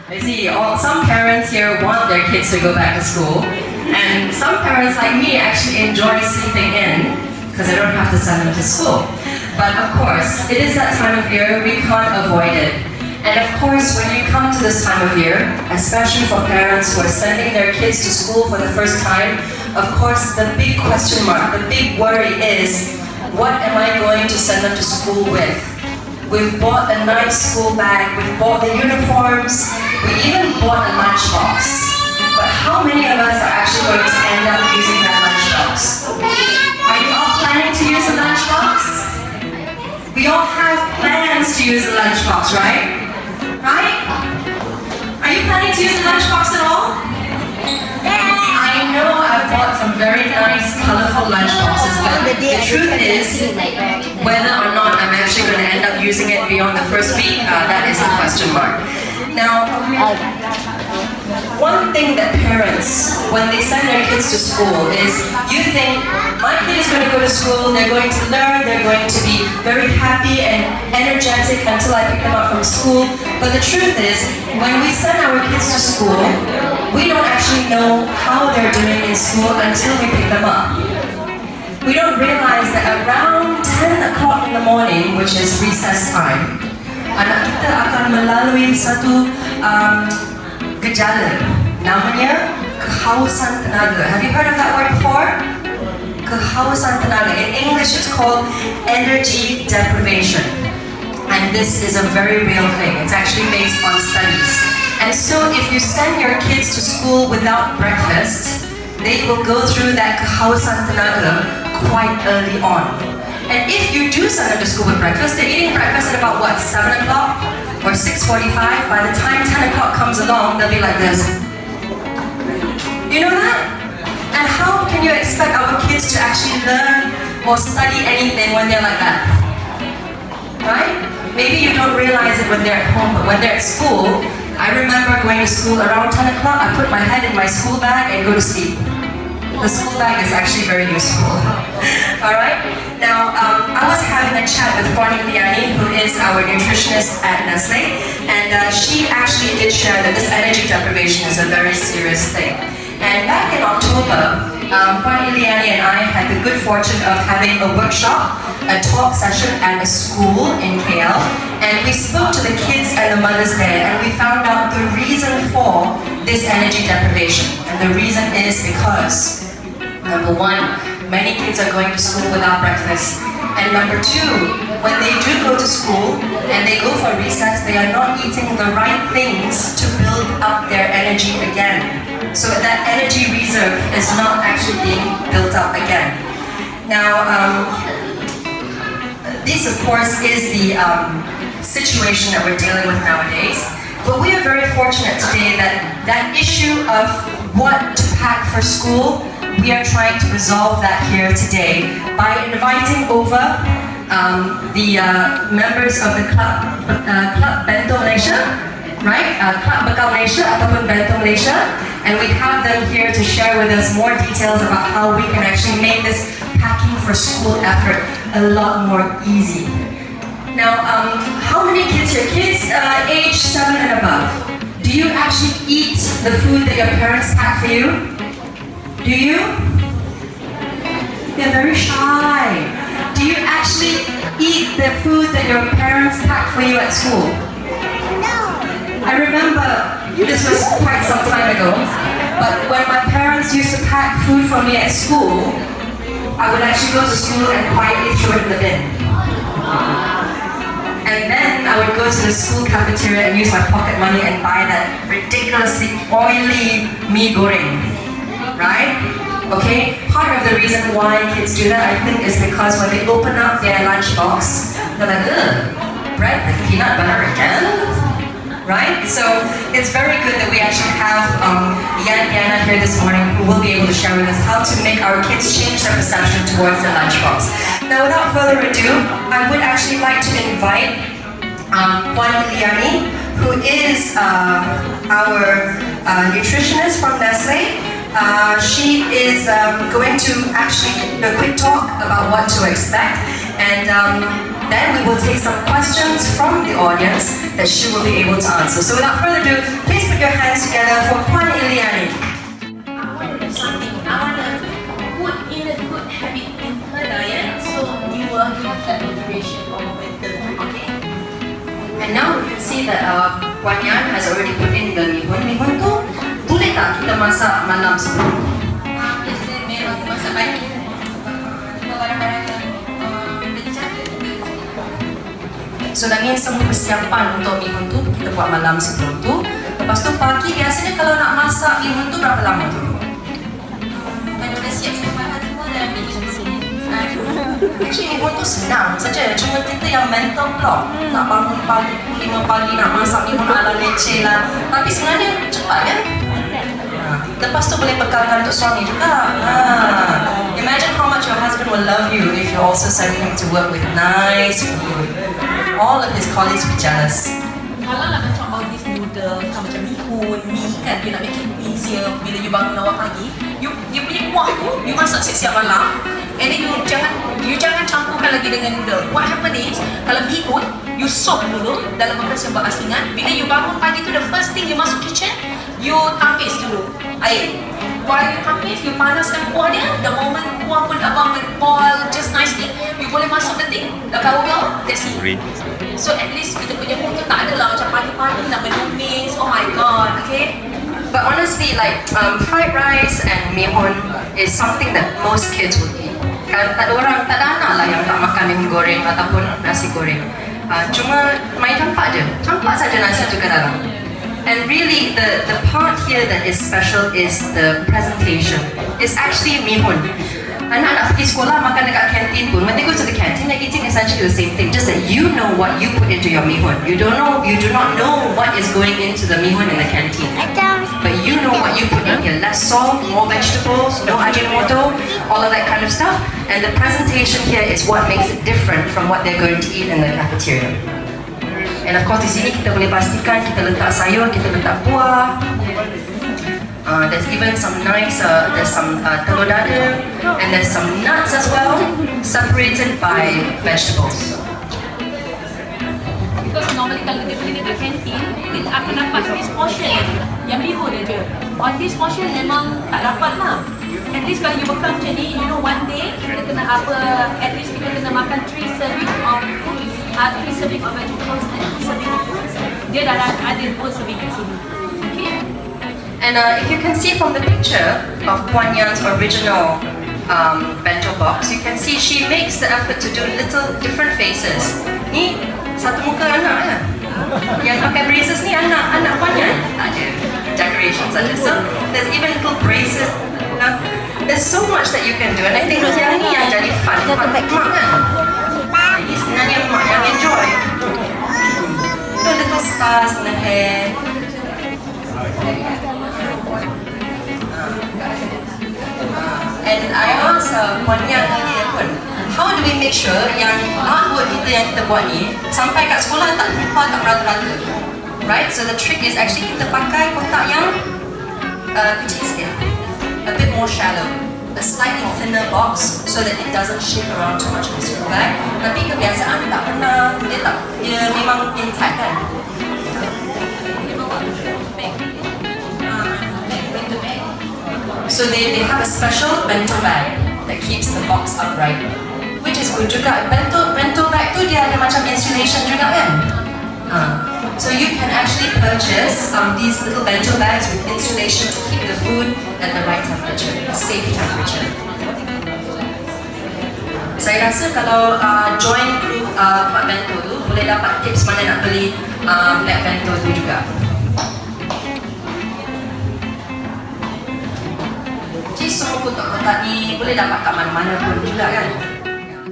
I see some parents here want their kids to go back to school, and some parents like me actually enjoy sleeping in because I don't have to send them to school. But of course, it is that time of year, we can't avoid it. And of course, when you come to this time of year, especially for parents who are sending their kids to school for the first time, of course, the big question mark, the big worry is, what am I going to send them to school with? We've bought a nice school bag, we've bought the uniforms, we even bought a lunchbox. But how many of us are actually going to end up using that lunchbox? Are you all planning to use a lunchbox? We all have plans to use a lunchbox, right? Right? Are you planning to use a lunchbox at all? I know I've bought some very nice, colorful lunchboxes, but the truth is, whether or not I'm actually going to end up using it beyond the first week, that is a question mark. Now, one thing that parents, when they send their kids to school, is you think, my kid is going to go to school, they're going to learn, they're going to be very happy and energetic until I pick them up from school. But the truth is, when we send our kids to school, we don't actually know how they're doing in school until we pick them up. We don't realize that around 10 o'clock in the morning, which is recess time, anak kita akan melalui satu gejala, namanya kehausan tenaga. Have you heard of that word before? Kehausan tenaga. In English, it's called energy deprivation. And this is a very real thing. It's actually based on studies. And so if you send your kids to school without breakfast, they will go through that kehausan tenaga quite early on. And if you do send them to school with breakfast, they're eating breakfast at about what, 7 o'clock or 6:45? By the time 10 o'clock comes along, they'll be like this. You know that? And how can you expect our kids to actually learn or study anything when they're like that? Right? Maybe you don't realize it when they're at home, but when they're at school, I remember going to school around 10 o'clock, I put my head in my school bag and go to sleep. The school bag is actually very useful. Alright? Now, I was having a chat with Iliani, who is our nutritionist at Nestlé, and she actually did share that this energy deprivation is a very serious thing. And back in October, Iliani and I had the good fortune of having a workshop, a talk session at a school in KL, and we spoke to the kids and the mothers there, and we found out the reason for this energy deprivation. And the reason is because, number one, many kids are going to school without breakfast. And number two, when they do go to school and they go for recess, they are not eating the right things to build up their energy again. So that energy reserve is not actually being built up again. Now, this of course is the situation that we're dealing with nowadays. But we are very fortunate today that that issue of what to pack for school, we are trying to resolve that here today by inviting over the members of the club Bento Malaysia, right? Kelab Bekal Malaysia ataupun Bento Malaysia, and we have them here to share with us more details about how we can actually make this packing for school effort a lot more easy. Now, how many kids? Your kids age 7 and above. Do you actually eat the food that your parents pack for you? Do you? They're very shy. Do you actually eat the food that your parents pack for you at school? I remember, this was quite some time ago, but when my parents used to pack food for me at school, I would actually go to school and quietly throw it in the bin. And then I would go to the school cafeteria and use my pocket money and buy that ridiculously oily mee goreng. Right? Okay? Part of the reason why kids do that, I think, is because when they open up their lunchbox, they're like, ugh, bread with peanut butter again? Right? So it's very good that we actually have Iman here this morning, who will be able to share with us how to make our kids change their perception towards their lunchbox. Now, without further ado, I would actually like to invite Iliani, who is our nutritionist from Nestlé. She is going to actually do a quick talk about what to expect, and then we will take some questions from the audience that she will be able to answer. So without further ado, please put your hands together for Puan Iliani. I want to do something. I want to put in a good habit in her diet, so you will have that motivation or momentum. Okay? And now you can see that Puan Yan has already put in the mihun. Mihun tu boleh tak kita masak malam sebelum? Biasanya memang masak pagi. Barang-barang So lagi semua persiapan untuk mihun tu kita buat malam sebelum tu. Lepas tu pagi biasanya kalau nak masak mihun tu berapa lama tu? Kalau dah siap-siap bahan semua dalam minggu sebelum. Actually mihun tu senang saja. Cuma kita yang mental block. Nak bangun pagi pukul 5 pagi nak masak mihun ala leceh lah. Tapi sebenarnya cepat kan? Lepas tu boleh bekalkan untuk suami juga. Imagine how much your husband will love you if you also send him to work with nice food. All of his colleagues will be jealous. Kalau lah macam all this noodle, macam mihun, mie kan, dia nak make it easier bila you bangun awal pagi, you punya kuah tu, you masak siap-siap malam, and then you jangan campurkan lagi dengan noodle. What happen is, kalau mihun, you soak dulu dalam bekas yang berasingan. Bila you bangun pagi tu, the first thing you masuk kitchen, you tampis dulu air. While you tampis, you panaskan kuah dia. The moment kuah pun abang boil just nicely, you boleh masuk ke thing. Dah bau-bau, that's it. So at least kita punya mood tu tak adalah macam pagi-pagi nak menumis. Oh my god, okay? But honestly, like fried rice and mihun is something that most kids would eat. Kan tak ada anak lah yang tak makan mihun goreng ataupun nasi goreng. Cuma main campak saja nasi tu ke dalam. And really, the part here that is special is the presentation. It's actually mihun. Anak nak pergi sekolah makan dekat kantin pun, when they go to the canteen, they're eating essentially the same thing, just that you know what you put into your mihun. You do not know what is going into the mihun in the canteen. But you know what you put in here. Less salt, more vegetables, no ajinomoto, all of that kind of stuff. And the presentation here is what makes it different from what they're going to eat in the cafeteria. And of course di sini kita boleh pastikan kita letak sayur, kita letak buah. There's even some nice, there's some telur dada, and there's some nuts as well, separated by vegetables. Because normally kalau dia beli dekat kantin, dia akan dapat this portion yang bihun aja. On this portion memang tak dapat lah. At least kalau you bekal macam ni, you know one day kita kena at least kita kena makan 3 serving of fruits, 3 serving of vegetables and 3 serving of fruits. Dia dah ada 2 serving kat sini. Okay? And if you can see from the picture of Puan Yan's original bento box, you can see she makes the effort to do little different faces. Ni satu muka anak ya. Yang pakai braces ni anak Puan Yan. Ada decoration saja. So there's even little braces. There's so much that you can do, and I think yang ni yang jadi fun buat mak kan. Ini sebenarnya mak yang enjoy. The little stars in the hair. And I asked Puan Yan earlier pun, how do we make sure yang artwork kita yang kita buat ni sampai kat sekolah tak lupa, tak merata-rata, right? So the trick is actually kita pakai kotak yang kecil sikit, a bit more shallow, a slightly thinner box so that it doesn't shake around too much in the school bag. Tapi kebiasaan tak pernah, dia memang intact kan. So they have a special bento bag that keeps the box upright, which is good juga. Bento bag tu dia ada macam insulation juga kan. So you can actually purchase these little bento bags with insulation to keep the food at the right temperature, a safe temperature. Saya rasa kalau join group buat bento tu, boleh dapat tips mana nak beli black bento tu juga. Semua kotak-kotak ni boleh dapat kat mana-mana pun juga kan.